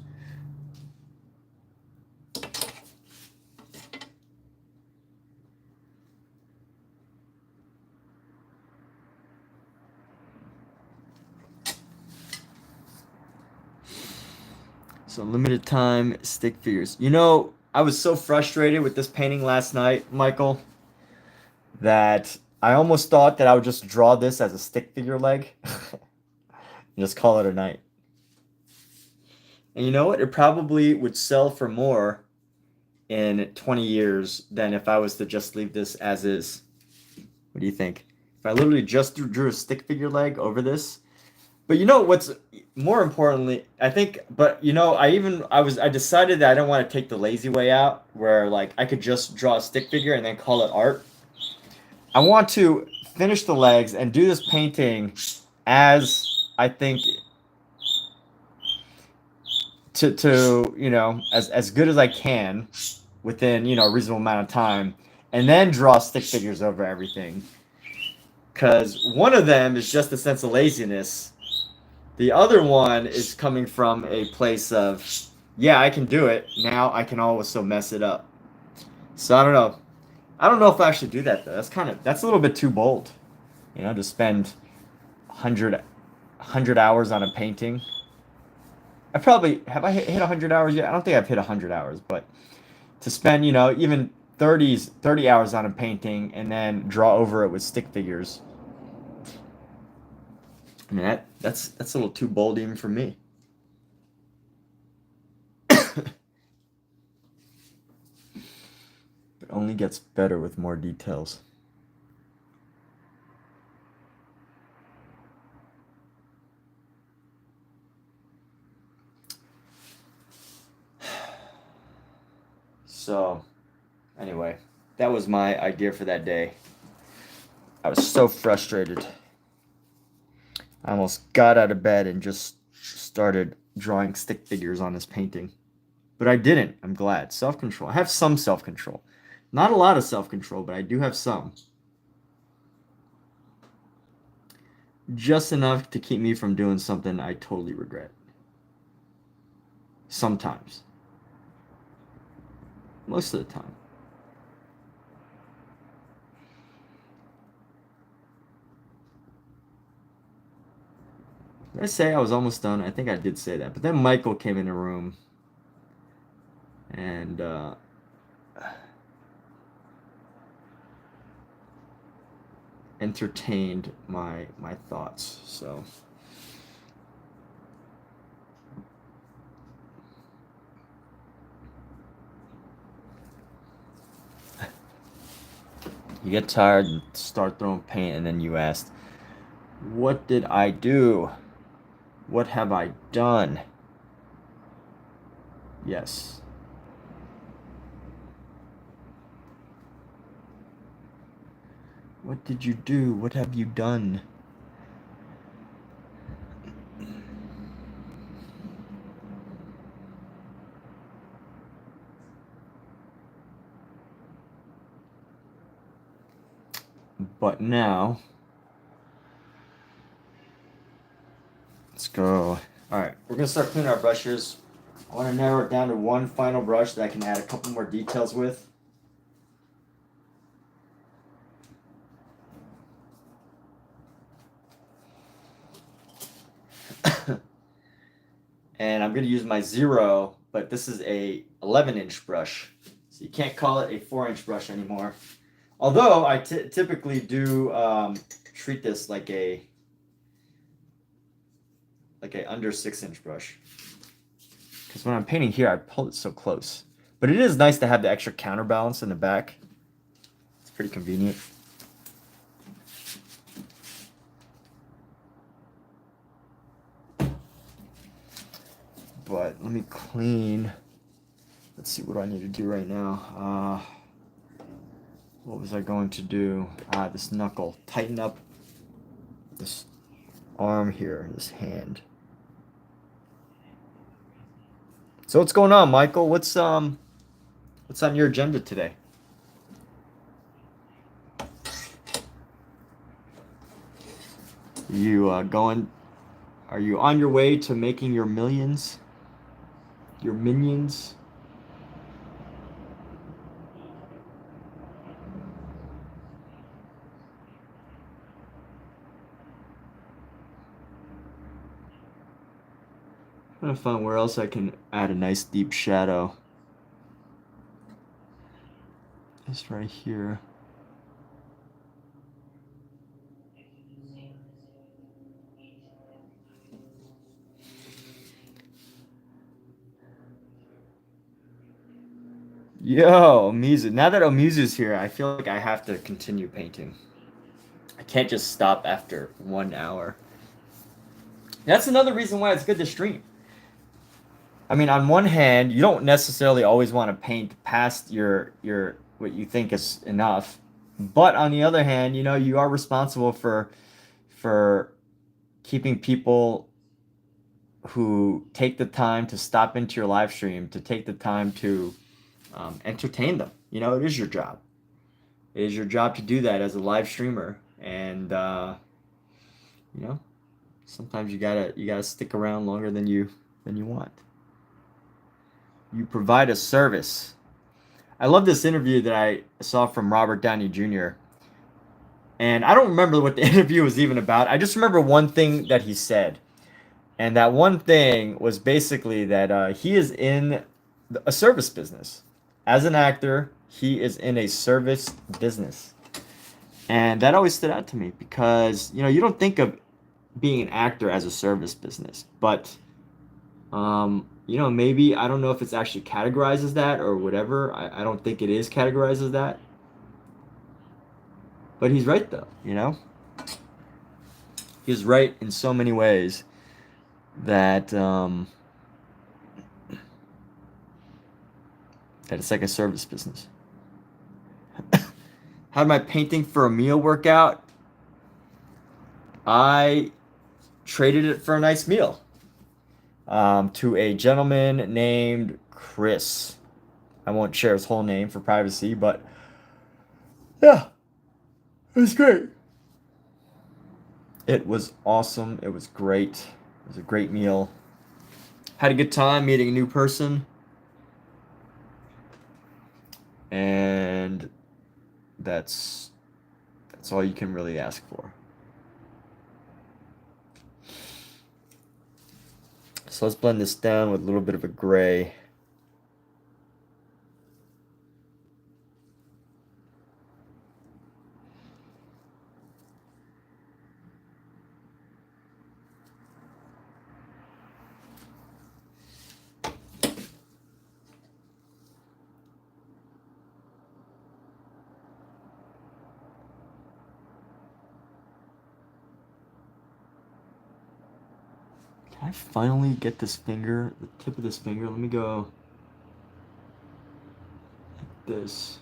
So limited time stick figures. You know, I was so frustrated with this painting last night, Michael, that I almost thought that I would just draw this as a stick figure leg and just call it a night. And you know what? It probably would sell for more in 20 years than if I was to just leave this as is. What do you think? If I literally just drew a stick figure leg over this. But you know what's more importantly, I think, but you know, I decided that I don't want to take the lazy way out where like I could just draw a stick figure and then call it art. I want to finish the legs and do this painting as I think to you know, as good as I can within, you know, a reasonable amount of time, and then draw stick figures over everything. Because one of them is just a sense of laziness. The other one is coming from a place of, yeah, I can do it. Now I can also mess it up. So I don't know. I don't know if I should do that though. That's a little bit too bold. You know, to spend 100 hours on a painting. Have I hit 100 hours yet? I don't think I've hit 100 hours, but to spend, you know, even 30 hours on a painting and then draw over it with stick figures. I mean, that's a little too bold even for me. It only gets better with more details. So, anyway, that was my idea for that day. I was so frustrated. I almost got out of bed and just started drawing stick figures on this painting. But I didn't. I'm glad. Self-control. I have some self-control. Not a lot of self-control, but I do have some. Just enough to keep me from doing something I totally regret. Sometimes. Most of the time. Did I say I was almost done? I think I did say that. But then Michael came in the room and entertained my thoughts. So you get tired and start throwing paint, and then you asked, what did I do? What have I done? Yes. What did you do? What have you done? But now, let's go. All right, we're gonna start cleaning our brushes. I want to narrow it down to one final brush that I can add a couple more details with. And I'm going to use my 0, but this is a 11-inch brush. So you can't call it a 4-inch brush anymore. Although I typically do treat this like a under 6-inch brush. Because when I'm painting here, I pull it so close. But it is nice to have the extra counterbalance in the back. It's pretty convenient. But let me clean. Let's see, what do I need to do right now? What was I going to do? This knuckle. Tighten up this arm here, this hand. So what's going on, Michael? What's on your agenda today? You are you on your way to making your millions? Your minions? I'm gonna find where else I can add a nice deep shadow. Just right here. Yo, Omizu. Now that Omizu's here, I feel like I have to continue painting. I can't just stop after 1 hour. That's another reason why it's good to stream. I mean, on one hand, you don't necessarily always want to paint past your what you think is enough. But on the other hand, you know, you are responsible for keeping people who take the time to stop into your live stream, to take the time to entertain them. You know, it is your job. It is your job to do that as a live streamer, and you know, sometimes you gotta stick around longer than you want. You provide a service. I love this interview that I saw from Robert Downey Jr. And I don't remember what the interview was even about. I just remember one thing that he said. And that one thing was basically that he is in a service business. As an actor, he is in a service business. And that always stood out to me because, you know, you don't think of being an actor as a service business. But, you know, maybe, I don't know if it's actually categorized as that or whatever. I don't think it is categorized as that. But he's right, though, you know? He's right in so many ways that that it's like a service business. How did my painting for a meal work out? I traded it for a nice meal to a gentleman named Chris. I won't share his whole name for privacy, but yeah, it was great. It was awesome. It was great. It was a great meal. Had a good time meeting a new person. And that's all you can really ask for. So let's blend this down with a little bit of a gray. Can I finally get this finger, the tip of this finger? Let me go like this.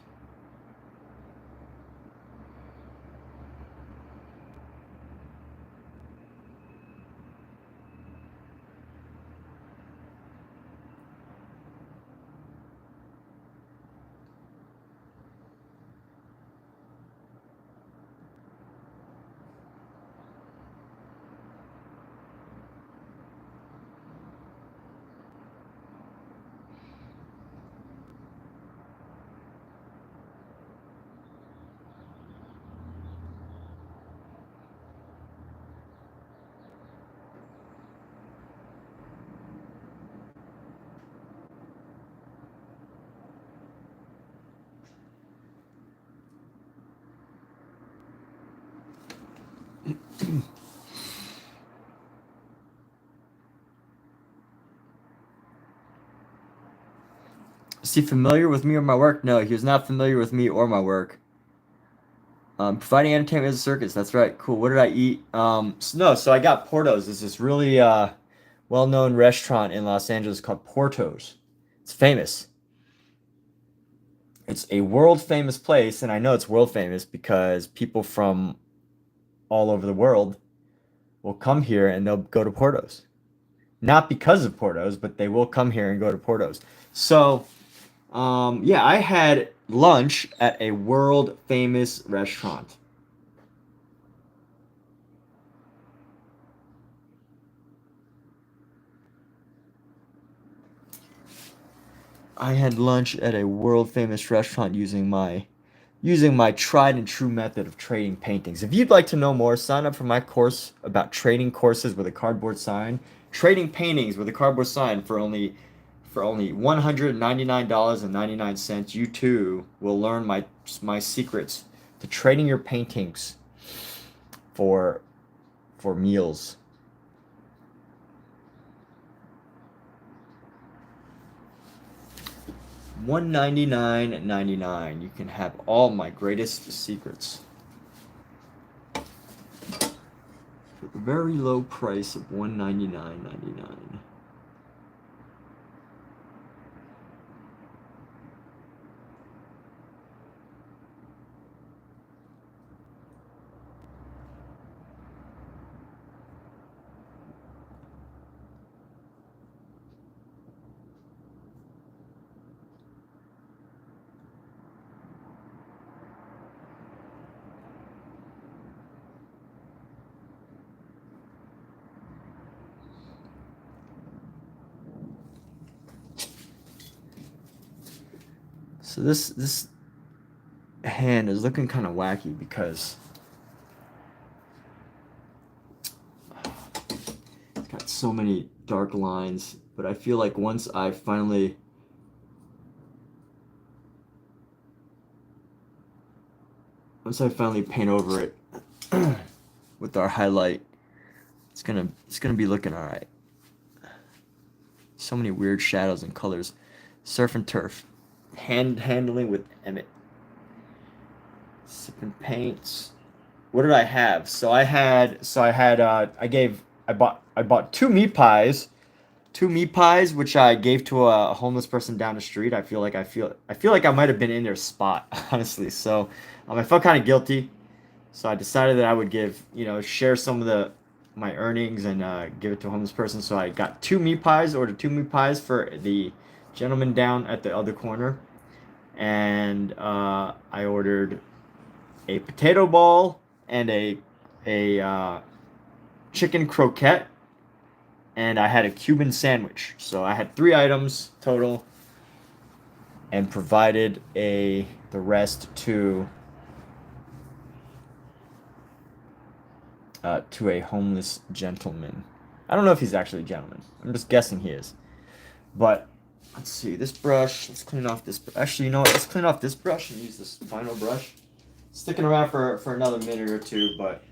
Is he familiar with me or my work? No, he was not familiar with me or my work. Providing entertainment as a circus. That's right. Cool. What did I eat? So I got Porto's. It's this really well-known restaurant in Los Angeles called Porto's. It's famous. It's a world-famous place, and I know it's world-famous because people from all over the world will come here and they'll go to Porto's. Not because of Porto's, but they will come here and go to Porto's. So, yeah, I had lunch at a world-famous restaurant. I had lunch at a world-famous restaurant using my tried and true method of trading paintings. If you'd like to know more, sign up for my course about trading courses with a cardboard sign. trading paintings with a cardboard sign for only $199.99. You too will learn my secrets to trading your paintings for meals. $199.99. You can have all my greatest secrets for the very low price of $199.99. So this hand is looking kind of wacky because it's got so many dark lines, but I feel like once I finally paint over it with our highlight, it's gonna be looking all right. So many weird shadows and colors. Surf and turf. Handling with Emmett. Sipping paints. What did I have? I bought two meat pies, which I gave to a homeless person down the street. I feel like I might have been in their spot, honestly. So I felt kind of guilty. So I decided that I would share some of my earnings and give it to a homeless person. So I got ordered two meat pies for the gentleman down at the other corner, and I ordered a potato ball and a chicken croquette, and I had a Cuban sandwich. So I had 3 items total, and provided the rest to a homeless gentleman. I don't know if he's actually a gentleman. I'm just guessing he is. But let's see, this brush, let's clean off this. Actually, you know what? Let's clean off this brush and use this final brush. Sticking around for another minute or two, but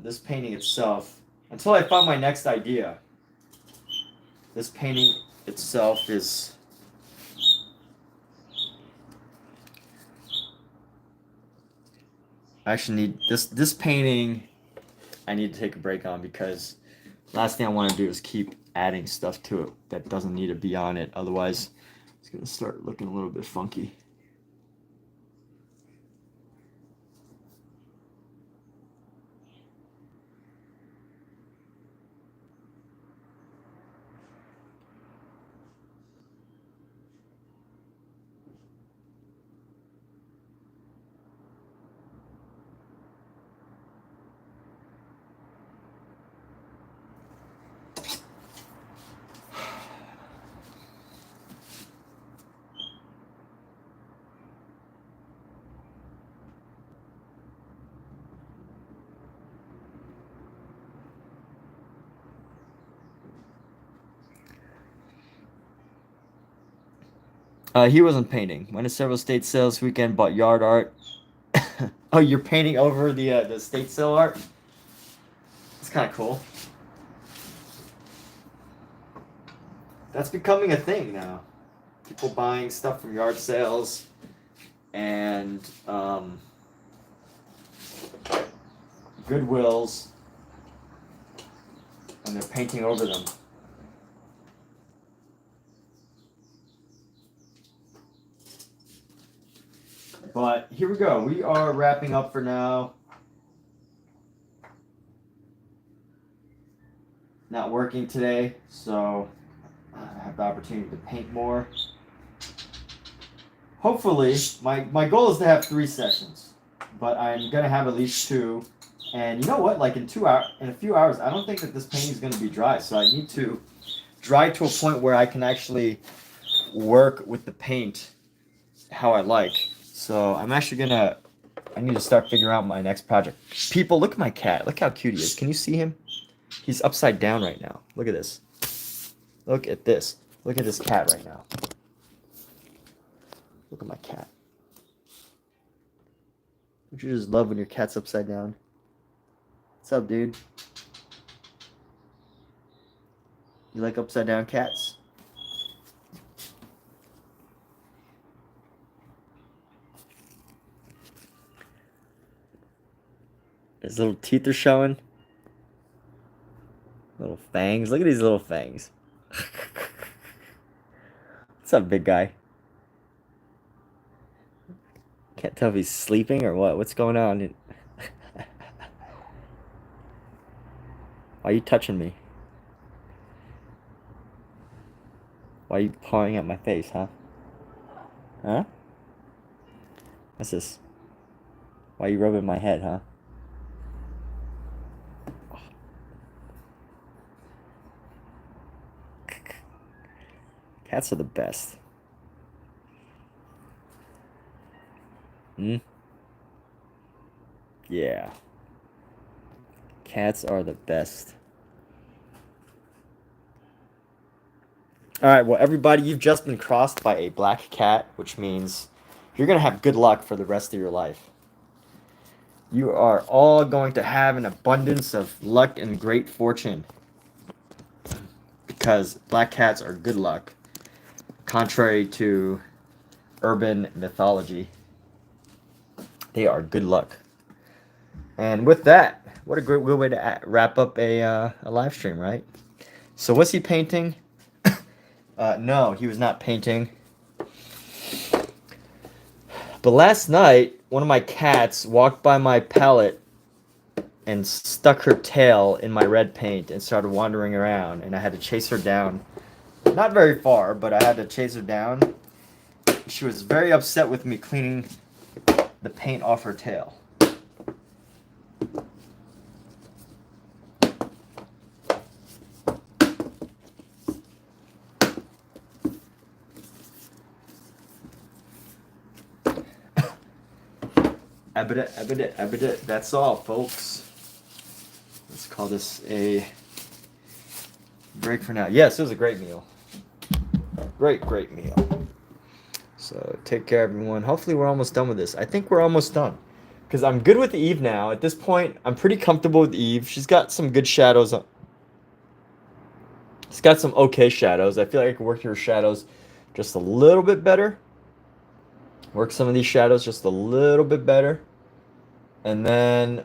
this painting itself, until I found my next idea, this painting itself is I actually need this painting. I need to take a break on, because last thing I want to do is keep adding stuff to it that doesn't need to be on it. Otherwise, it's gonna start looking a little bit funky. He wasn't painting. Went to several state sales this weekend, bought yard art. Oh, you're painting over the state sale art? It's kind of cool. That's becoming a thing now. People buying stuff from yard sales and Goodwills, and they're painting over them. But here we go. We are wrapping up for now. Not working today, so I have the opportunity to paint more. Hopefully, my goal is to have 3 sessions, but I'm gonna have at least 2. And you know what? Like in a few hours, I don't think that this painting is gonna be dry. So I need to dry to a point where I can actually work with the paint how I like. So I'm actually I need to start figuring out my next project. People, look at my cat. Look how cute he is. Can you see him? He's upside down right now. Look at this. Look at this. Look at this cat right now. Look at my cat. Don't you just love when your cat's upside down? What's up, dude? You like upside down cats? His little teeth are showing. Little fangs. Look at these little fangs. What's up, big guy? Can't tell if he's sleeping or what. What's going on? Why are you touching me? Why are you pawing at my face, huh? Huh? What's this? Why are you rubbing my head, huh? Cats are the best. Hmm? Yeah. Cats are the best. Alright, well, everybody, you've just been crossed by a black cat, which means you're going to have good luck for the rest of your life. You are all going to have an abundance of luck and great fortune. Because black cats are good luck. Contrary to urban mythology, they are good luck. And with that, what a great way to wrap up a live stream, right? So was he painting? No, he was not painting. But last night, one of my cats walked by my palette and stuck her tail in my red paint and started wandering around, and I had to chase her down. Not very far, but I had to chase her down. She was very upset with me cleaning the paint off her tail. That's all, folks. Let's call this a break for now. Yes, it was a great meal. Great meal. So take care, everyone. Hopefully we're almost done with this. I think we're almost done. Because I'm good with Eve now. At this point, I'm pretty comfortable with Eve. She's got some good shadows. She's got some okay shadows. I feel like I can work her shadows just a little bit better. Work some of these shadows just a little bit better. And then,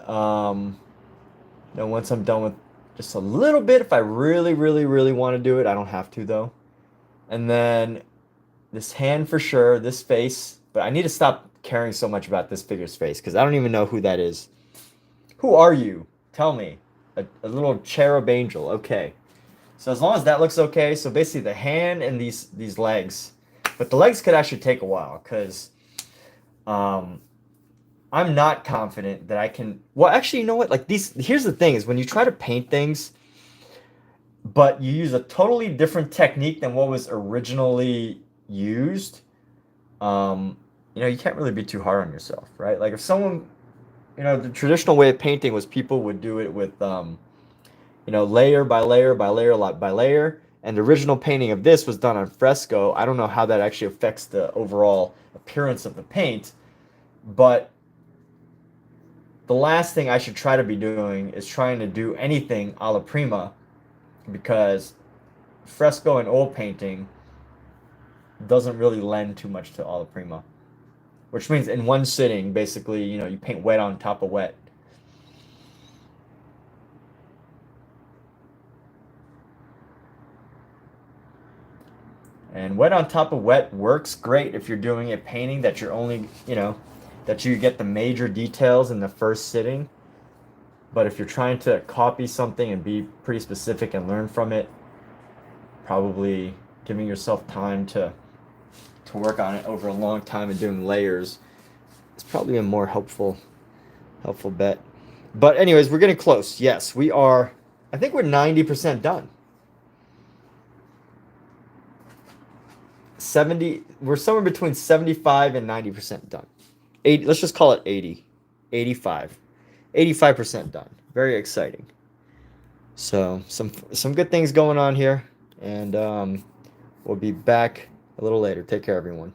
once I'm done with just a little bit, if I really want to do it, I don't have to, though. And then this hand for sure, this face. But I need to stop caring so much about this figure's face, because I don't even know who that is. Who are you? Tell me. A little cherub angel. Okay. So as long as that looks okay, so basically the hand and these legs. But the legs could actually take a while, because I'm not confident that I can... Well, actually, you know what? Like here's the thing, is when you try to paint things, but you use a totally different technique than what was originally used, you can't really be too hard on yourself, right? Like if someone, the traditional way of painting was people would do it with, layer by layer by layer by layer. And the original painting of this was done on fresco. I don't know how that actually affects the overall appearance of the paint, but the last thing I should try to be doing is trying to do anything a la Prima, because fresco and oil painting doesn't really lend too much to a la Prima, which means in one sitting, basically, you paint wet on top of wet. And wet on top of wet works great if you're doing a painting that you're only, that you get the major details in the first sitting. But if you're trying to copy something and be pretty specific and learn from it, probably giving yourself time to work on it over a long time and doing layers is probably a more helpful bet. But anyways, we're getting close. Yes, we are. I think we're 90% done. We're somewhere between 75 and 90% done. 80, let's just call it 80. 85% done. Very exciting. So some good things going on here, and we'll be back a little later. Take care, everyone.